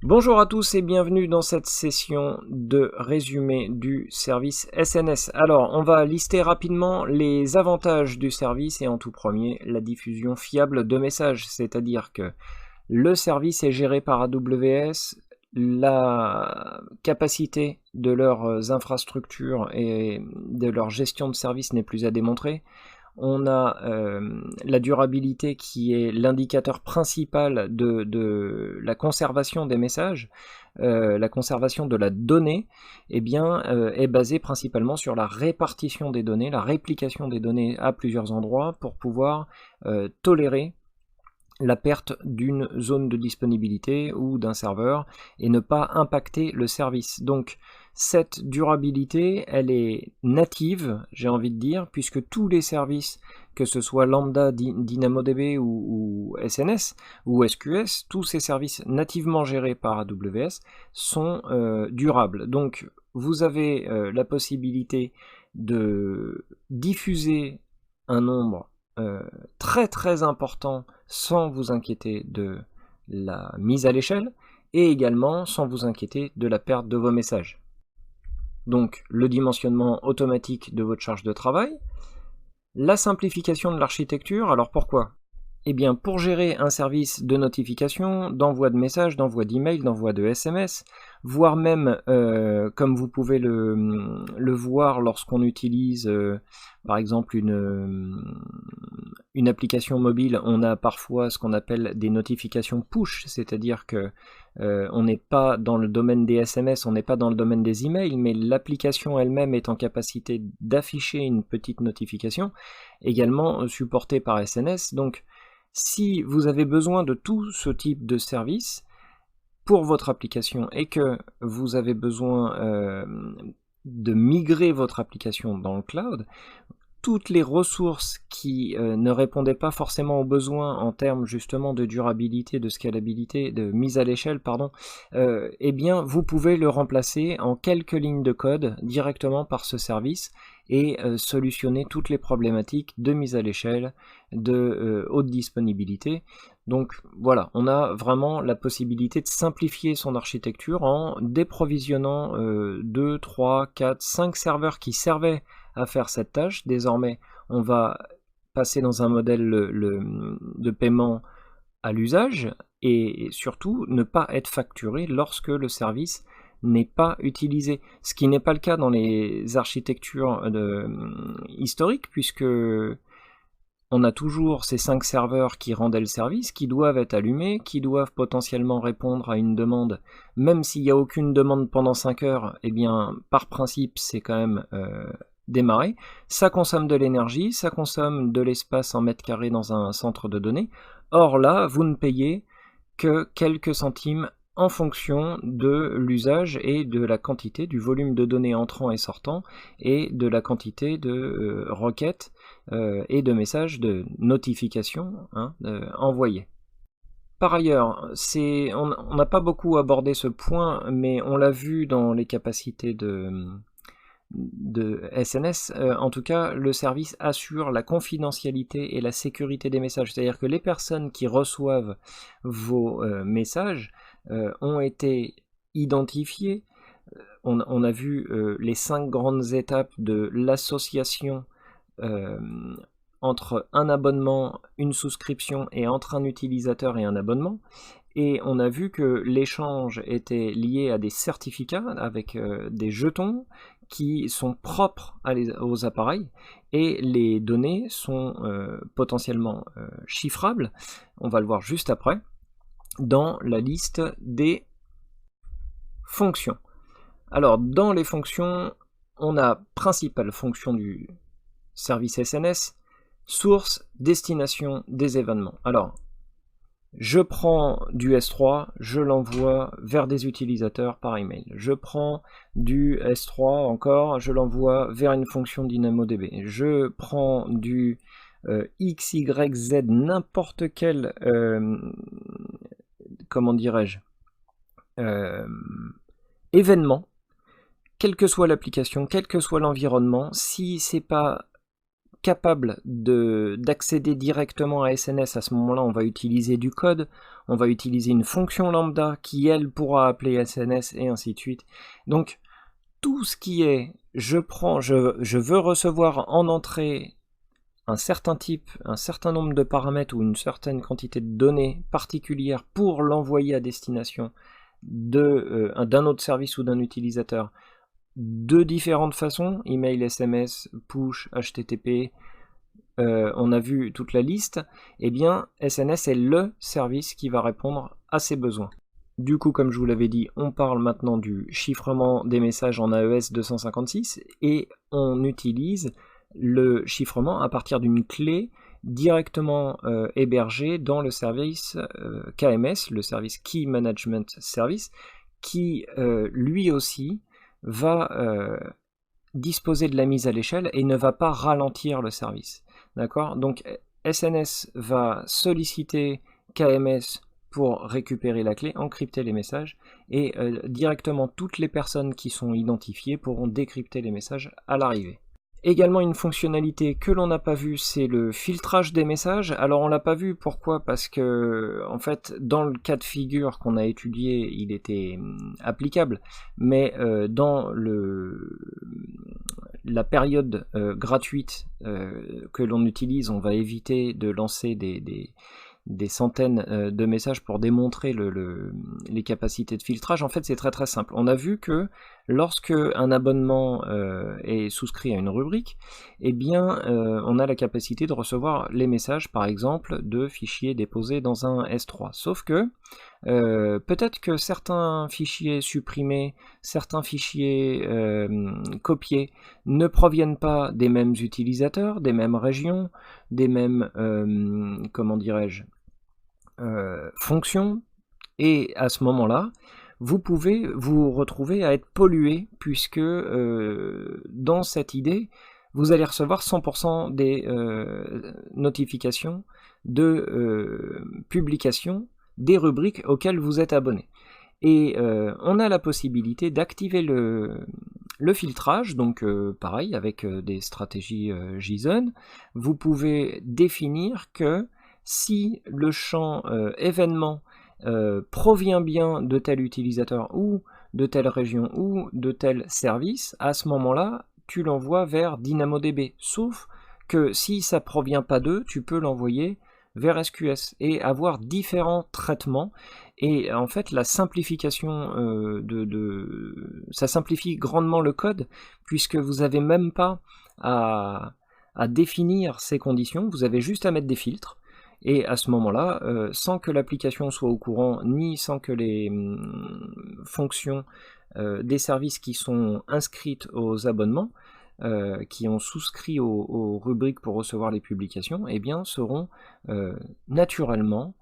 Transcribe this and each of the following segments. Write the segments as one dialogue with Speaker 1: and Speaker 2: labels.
Speaker 1: Bonjour à tous et bienvenue dans cette session de résumé du service SNS. Alors, on va lister rapidement les avantages du service et en tout premier, la diffusion fiable de messages, c'est-à-dire que le service est géré par AWS, la capacité de leurs infrastructures et de leur gestion de service n'est plus à démontrer. On a la durabilité qui est l'indicateur principal de la conservation des messages, la conservation de la donnée, est basée principalement sur la répartition des données, la réplication des données à plusieurs endroits pour pouvoir tolérer la perte d'une zone de disponibilité ou d'un serveur et ne pas impacter le service. Donc cette durabilité, elle est native, j'ai envie de dire, puisque tous les services, que ce soit Lambda, DynamoDB ou SNS ou SQS, tous ces services nativement gérés par AWS sont durables. Donc vous avez la possibilité de diffuser un nombre très très important sans vous inquiéter de la mise à l'échelle et également sans vous inquiéter de la perte de vos messages. Donc le dimensionnement automatique de votre charge de travail, la simplification de l'architecture. Alors pourquoi ? Eh bien, pour gérer un service de notification, d'envoi de messages, d'envoi d'emails, d'envoi de SMS, voire même, comme vous pouvez le voir lorsqu'on utilise, par exemple, une application mobile, on a parfois ce qu'on appelle des notifications push, c'est-à-dire que on n'est pas dans le domaine des SMS, on n'est pas dans le domaine des emails, mais l'application elle-même est en capacité d'afficher une petite notification, également supportée par SNS. Donc, si vous avez besoin de tout ce type de service pour votre application et que vous avez besoin de migrer votre application dans le cloud, toutes les ressources qui ne répondaient pas forcément aux besoins en termes justement de durabilité, de scalabilité, de mise à l'échelle, eh bien vous pouvez le remplacer en quelques lignes de code directement par ce service et solutionner toutes les problématiques de mise à l'échelle, de haute disponibilité. Donc voilà, on a vraiment la possibilité de simplifier son architecture en déprovisionnant 2, 3, 4, 5 serveurs qui servaient à faire cette tâche. Désormais, on va passer dans un modèle de paiement à l'usage et surtout ne pas être facturé lorsque le service n'est pas utilisé. Ce qui n'est pas le cas dans les architectures historiques, puisque on a toujours ces 5 serveurs qui rendaient le service, qui doivent être allumés, qui doivent potentiellement répondre à une demande. Même s'il n'y a aucune demande pendant 5 heures, eh bien, par principe, c'est quand même démarrer. Ça consomme de l'énergie, ça consomme de l'espace en mètres carrés dans un centre de données. Or là, vous ne payez que quelques centimes en fonction de l'usage et de la quantité, du volume de données entrant et sortant, et de la quantité de requêtes et de messages de notification envoyés. Par ailleurs, on n'a pas beaucoup abordé ce point, mais on l'a vu dans les capacités de SNS, en tout cas, le service assure la confidentialité et la sécurité des messages. C'est-à-dire que les personnes qui reçoivent vos messages ont été identifiées. On a vu les 5 grandes étapes de l'association entre un abonnement, une souscription et entre un utilisateur et un abonnement. Et on a vu que l'échange était lié à des certificats avec des jetons qui sont propres aux appareils et les données sont potentiellement chiffrables, on va le voir juste après, dans la liste des fonctions. Alors dans les fonctions, on a principale fonction du service SNS, source, destination des événements. Alors je prends du S3, je l'envoie vers des utilisateurs par email. Je prends du S3 encore, je l'envoie vers une fonction DynamoDB. Je prends du X, Y, Z, n'importe quel, comment dirais-je, événement, quelle que soit l'application, quel que soit l'environnement, si c'est pas capable d'accéder directement à SNS, à ce moment-là, on va utiliser du code, on va utiliser une fonction lambda qui, elle, pourra appeler SNS et ainsi de suite. Donc, tout ce qui est, je veux recevoir en entrée un certain type, un certain nombre de paramètres ou une certaine quantité de données particulières pour l'envoyer à destination d'un autre service ou d'un utilisateur de différentes façons, email, SMS, push, HTTP, on a vu toute la liste, eh bien SNS est le service qui va répondre à ces besoins. Du coup, comme je vous l'avais dit, on parle maintenant du chiffrement des messages en AES 256 et on utilise le chiffrement à partir d'une clé directement hébergée dans le service KMS, le service Key Management Service, qui lui aussi va disposer de la mise à l'échelle et ne va pas ralentir le service. D'accord ? Donc SNS va solliciter KMS pour récupérer la clé, encrypter les messages, et directement toutes les personnes qui sont identifiées pourront décrypter les messages à l'arrivée. Également une fonctionnalité que l'on n'a pas vue, c'est le filtrage des messages. Alors on l'a pas vu, pourquoi ? Parce que en fait dans le cas de figure qu'on a étudié, il était applicable, mais dans la période gratuite que l'on utilise, on va éviter de lancer des centaines de messages pour démontrer les capacités de filtrage. En fait, c'est très très simple. On a vu que lorsque un abonnement est souscrit à une rubrique, eh bien, on a la capacité de recevoir les messages, par exemple, de fichiers déposés dans un S3. Sauf que peut-être que certains fichiers supprimés, certains fichiers copiés ne proviennent pas des mêmes utilisateurs, des mêmes régions, des mêmes, comment dirais-je, fonctions, et à ce moment-là, vous pouvez vous retrouver à être pollué, puisque dans cette idée, vous allez recevoir 100% des notifications de publication des rubriques auxquelles vous êtes abonné. Et on a la possibilité d'activer le filtrage, donc pareil, avec des stratégies JSON. Vous pouvez définir que si le champ événement provient bien de tel utilisateur ou de telle région ou de tel service, à ce moment-là, tu l'envoies vers DynamoDB. Sauf que si ça provient pas d'eux, tu peux l'envoyer vers SQS et avoir différents traitements. Et en fait, la simplification ça simplifie grandement le code, puisque vous n'avez même pas à définir ces conditions, vous avez juste à mettre des filtres. Et à ce moment-là, sans que l'application soit au courant, ni sans que les fonctions des services qui sont inscrites aux abonnements, qui ont souscrit aux rubriques pour recevoir les publications, eh bien, seront naturellement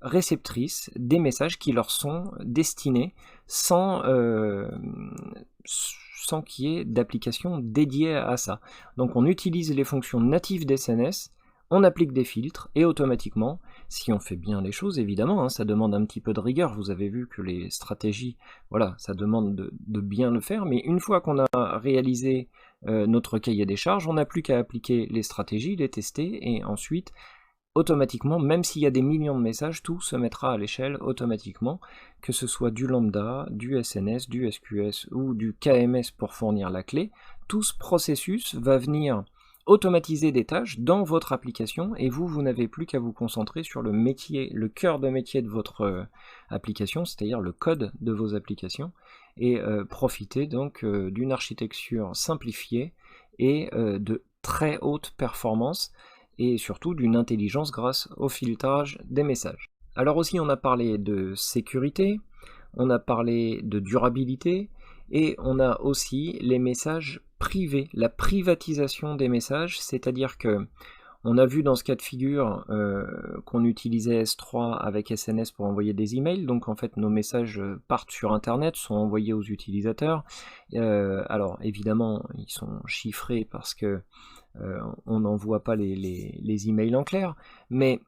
Speaker 1: réceptrices des messages qui leur sont destinés sans qu'il y ait d'application dédiée à ça. Donc on utilise les fonctions natives d'SNS, on applique des filtres et automatiquement, si on fait bien les choses évidemment, ça demande un petit peu de rigueur, vous avez vu que les stratégies, voilà, ça demande de bien le faire, mais une fois qu'on a réalisé notre cahier des charges, on n'a plus qu'à appliquer les stratégies, les tester, et ensuite, automatiquement, même s'il y a des millions de messages, tout se mettra à l'échelle automatiquement, que ce soit du lambda, du SNS, du SQS ou du KMS pour fournir la clé, tout ce processus va venir automatiser des tâches dans votre application, et vous n'avez plus qu'à vous concentrer sur le métier, le cœur de métier de votre application, c'est-à-dire le code de vos applications, et profiter donc d'une architecture simplifiée et de très haute performance, et surtout d'une intelligence grâce au filtrage des messages. Alors aussi, on a parlé de sécurité, on a parlé de durabilité, et on a aussi les messages privés, la privatisation des messages, c'est-à-dire que on a vu dans ce cas de figure qu'on utilisait S3 avec SNS pour envoyer des emails, donc en fait nos messages partent sur Internet, sont envoyés aux utilisateurs. Alors évidemment, ils sont chiffrés parce que on n'envoie pas les emails en clair, mais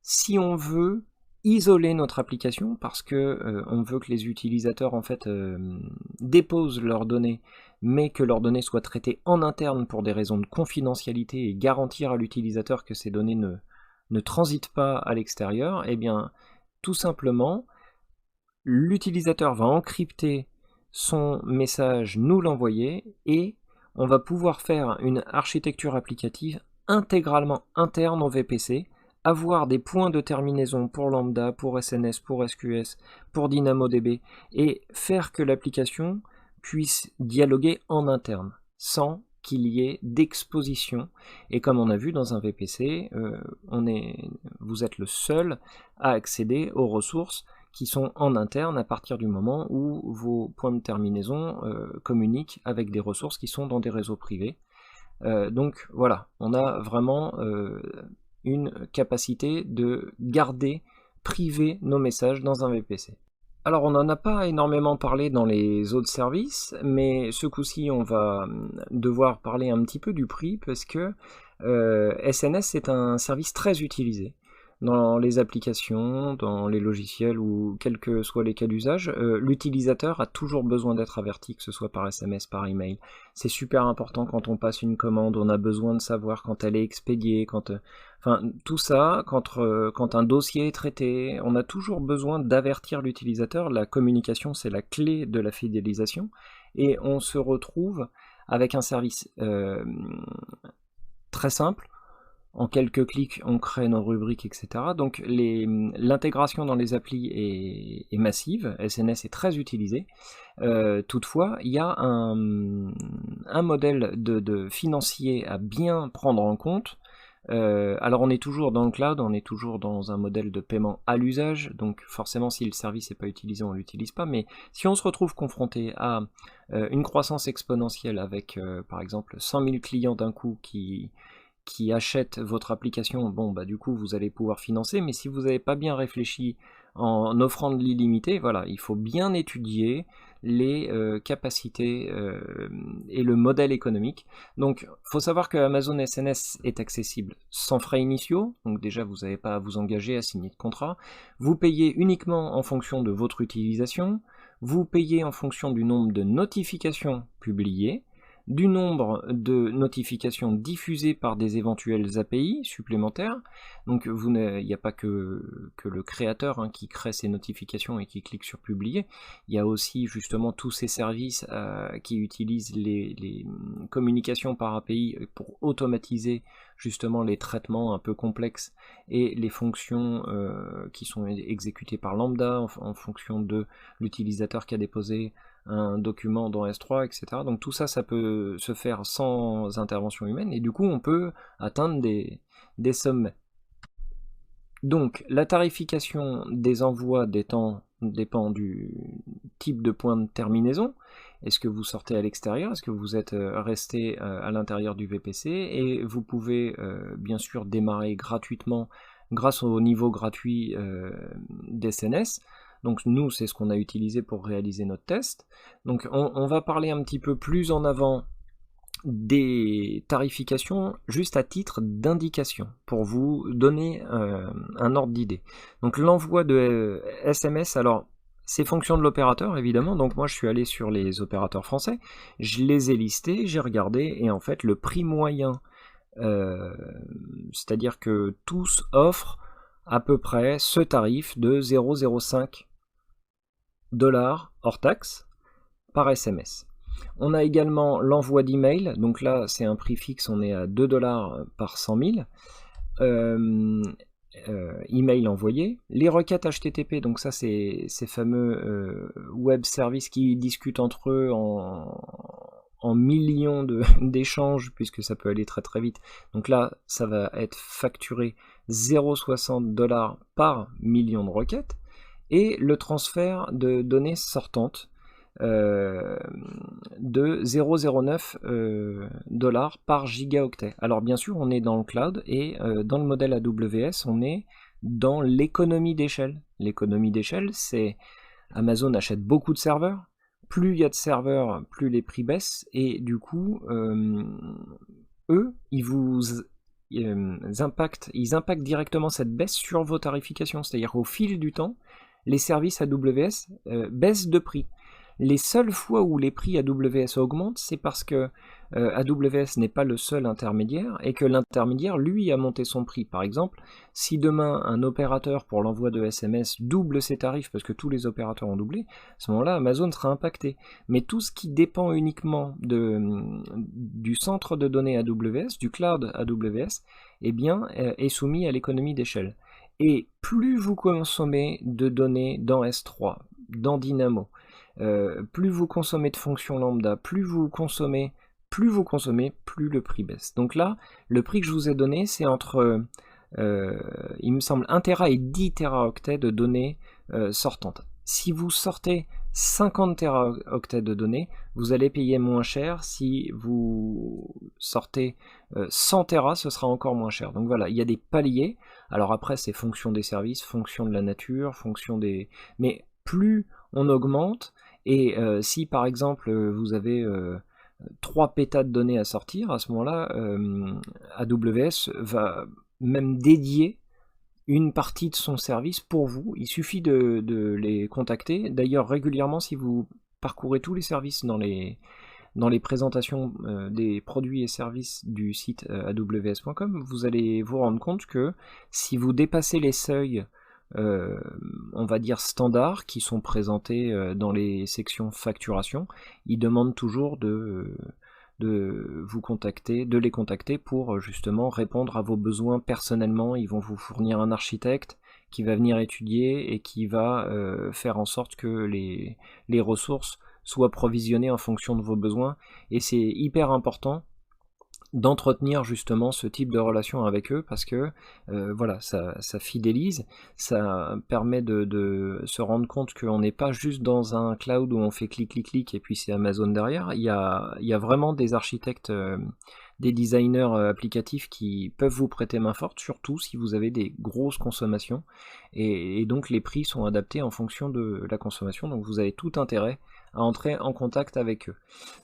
Speaker 1: si on veut isoler notre application parce que on veut que les utilisateurs en fait déposent leurs données, mais que leurs données soient traitées en interne pour des raisons de confidentialité et garantir à l'utilisateur que ces données ne transitent pas à l'extérieur, et bien tout simplement l'utilisateur va encrypter son message, nous l'envoyer, et on va pouvoir faire une architecture applicative intégralement interne au VPC, avoir des points de terminaison pour Lambda, pour SNS, pour SQS, pour DynamoDB, et faire que l'application puisse dialoguer en interne, sans qu'il y ait d'exposition. Et comme on a vu dans un VPC, vous êtes le seul à accéder aux ressources qui sont en interne à partir du moment où vos points de terminaison communiquent avec des ressources qui sont dans des réseaux privés. Donc voilà, on a vraiment une capacité de garder privé nos messages dans un VPC. Alors on n'en a pas énormément parlé dans les autres services, mais ce coup-ci on va devoir parler un petit peu du prix parce que SNS est un service très utilisé dans les applications, dans les logiciels ou quels que soient les cas d'usage. L'utilisateur a toujours besoin d'être averti, que ce soit par SMS, par email. C'est super important quand on passe une commande, on a besoin de savoir quand elle est expédiée, enfin tout ça, quand un dossier est traité, on a toujours besoin d'avertir l'utilisateur. La communication, c'est la clé de la fidélisation, et on se retrouve avec un service très simple. En quelques clics, on crée nos rubriques, etc. Donc l'intégration dans les applis est massive, SNS est très utilisé. Toutefois, il y a un modèle de financier à bien prendre en compte. Alors on est toujours dans le cloud, on est toujours dans un modèle de paiement à l'usage, donc forcément si le service n'est pas utilisé, on ne l'utilise pas, mais si on se retrouve confronté à une croissance exponentielle avec par exemple 100 000 clients d'un coup qui achètent votre application, bon bah du coup vous allez pouvoir financer, mais si vous n'avez pas bien réfléchi en offrant de l'illimité, voilà, il faut bien étudier les capacités et le modèle économique. Donc il faut savoir que Amazon SNS est accessible sans frais initiaux, donc déjà vous n'avez pas à vous engager à signer de contrat, vous payez uniquement en fonction de votre utilisation, vous payez en fonction du nombre de notifications publiées, du nombre de notifications diffusées par des éventuelles API supplémentaires. Donc il n'y a pas que le créateur qui crée ces notifications et qui clique sur publier, il y a aussi justement tous ces services qui utilisent les communications par API pour automatiser justement les traitements un peu complexes et les fonctions qui sont exécutées par Lambda en fonction de l'utilisateur qui a déposé un document dans S3, etc. Donc tout ça, ça peut se faire sans intervention humaine, et du coup on peut atteindre des sommets. Donc la tarification des envois dépend du type de point de terminaison. Est-ce que vous sortez à l'extérieur? Est-ce que vous êtes resté à l'intérieur du VPC? Et vous pouvez bien sûr démarrer gratuitement grâce au niveau gratuit d'SNS. Donc nous, c'est ce qu'on a utilisé pour réaliser notre test. Donc on va parler un petit peu plus en avant des tarifications juste à titre d'indication pour vous donner un ordre d'idée. Donc l'envoi de SMS, alors c'est fonction de l'opérateur évidemment, donc moi je suis allé sur les opérateurs français, je les ai listés, j'ai regardé, et en fait le prix moyen, c'est-à-dire que tous offrent à peu près ce tarif de 0,05 $ hors taxe par SMS. On a également l'envoi d'email, donc là c'est un prix fixe, on est à 2 $ par 100 000 email envoyés. Les requêtes HTTP, donc ça c'est ces fameux web services qui discutent entre eux en millions d'échanges, puisque ça peut aller très très vite. Donc là ça va être facturé 0,60 $ par million de requêtes. Et le transfert de données sortantes de 0,09 $ par gigaoctet. Alors bien sûr on est dans le cloud, et dans le modèle AWS on est dans l'économie d'échelle. L'économie d'échelle, c'est Amazon achète beaucoup de serveurs, plus il y a de serveurs, plus les prix baissent, et du coup eux, ils vous ils impactent directement cette baisse sur vos tarifications. C'est-à-dire qu'au fil du temps, les services AWS baissent de prix. Les seules fois où les prix AWS augmentent, c'est parce que AWS n'est pas le seul intermédiaire et que l'intermédiaire, lui, a monté son prix. Par exemple, si demain un opérateur pour l'envoi de SMS double ses tarifs parce que tous les opérateurs ont doublé, à ce moment-là, Amazon sera impacté. Mais tout ce qui dépend uniquement du centre de données AWS, du cloud AWS, eh bien, est soumis à l'économie d'échelle. Et plus vous consommez de données dans S3, dans Dynamo, plus vous consommez de fonctions lambda, plus vous consommez, plus le prix baisse. Donc là, le prix que je vous ai donné, c'est entre, il me semble, 1 Tera et 10 Teraoctets de données sortantes. Si vous sortez 50 Teraoctets de données, vous allez payer moins cher. Si vous sortez 100 Tera, ce sera encore moins cher. Donc voilà, il y a des paliers. Alors après, c'est fonction des services, fonction de la nature, fonction des... Mais plus on augmente, et si par exemple vous avez 3 pétas de données à sortir, à ce moment-là, AWS va même dédier une partie de son service pour vous. Il suffit de les contacter. D'ailleurs, régulièrement, si vous parcourez tous les services dans les présentations des produits et services du site aws.com, vous allez vous rendre compte que si vous dépassez les seuils on va dire standards qui sont présentés dans les sections facturation, ils demandent toujours de vous contacter, de les contacter pour justement répondre à vos besoins personnellement. Ils vont vous fournir un architecte qui va venir étudier et qui va faire en sorte que les ressources soient provisionnées en fonction de vos besoins. Et c'est hyper important d'entretenir justement ce type de relation avec eux parce que voilà, ça fidélise, ça permet de se rendre compte qu'on n'est pas juste dans un cloud où on fait clic clic clic et puis c'est Amazon derrière. Il y a vraiment des architectes, des designers applicatifs qui peuvent vous prêter main forte, surtout si vous avez des grosses consommations, et donc les prix sont adaptés en fonction de la consommation, donc vous avez tout intérêt à entrer en contact avec eux.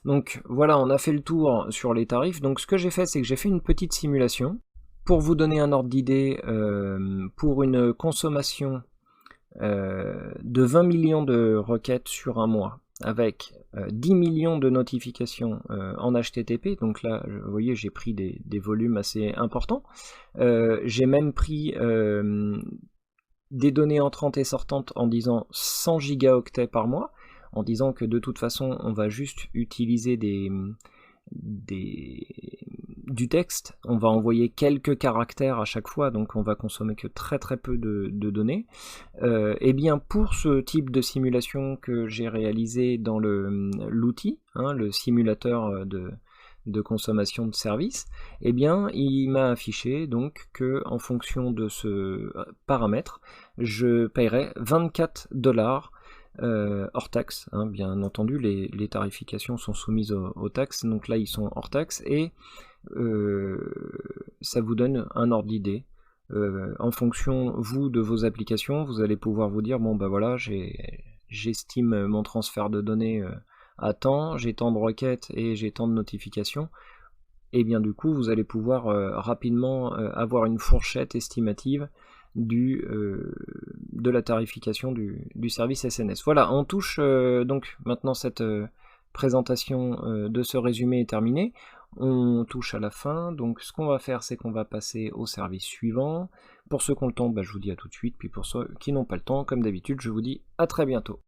Speaker 1: Donc voilà, on a fait le tour sur les tarifs. Donc ce que j'ai fait, c'est que j'ai fait une petite simulation pour vous donner un ordre d'idée. Pour une consommation de 20 millions de requêtes sur un mois, avec 10 millions de notifications en HTTP, donc là, vous voyez, j'ai pris des volumes assez importants. J'ai même pris des données entrantes et sortantes en disant 100 gigaoctets par mois, en disant que de toute façon, on va juste utiliser du texte, on va envoyer quelques caractères à chaque fois, donc on va consommer que très très peu de données. Et bien pour ce type de simulation que j'ai réalisé dans l'outil, le simulateur de consommation de services, eh bien il m'a affiché donc que en fonction de ce paramètre, je paierais 24 $. Hors taxe, bien entendu, les tarifications sont soumises aux taxes, donc là ils sont hors taxe, et ça vous donne un ordre d'idée. En fonction, vous, de vos applications, vous allez pouvoir vous dire, bon bah voilà, j'estime mon transfert de données à temps, j'ai tant de requêtes et j'ai tant de notifications, et bien du coup vous allez pouvoir rapidement avoir une fourchette estimative de la tarification du service SNS. Voilà, on touche donc maintenant cette présentation de ce résumé est terminée. On touche à la fin, donc ce qu'on va faire, c'est qu'on va passer au service suivant. Pour ceux qui ont le temps, je vous dis à tout de suite, puis pour ceux qui n'ont pas le temps, comme d'habitude, je vous dis à très bientôt.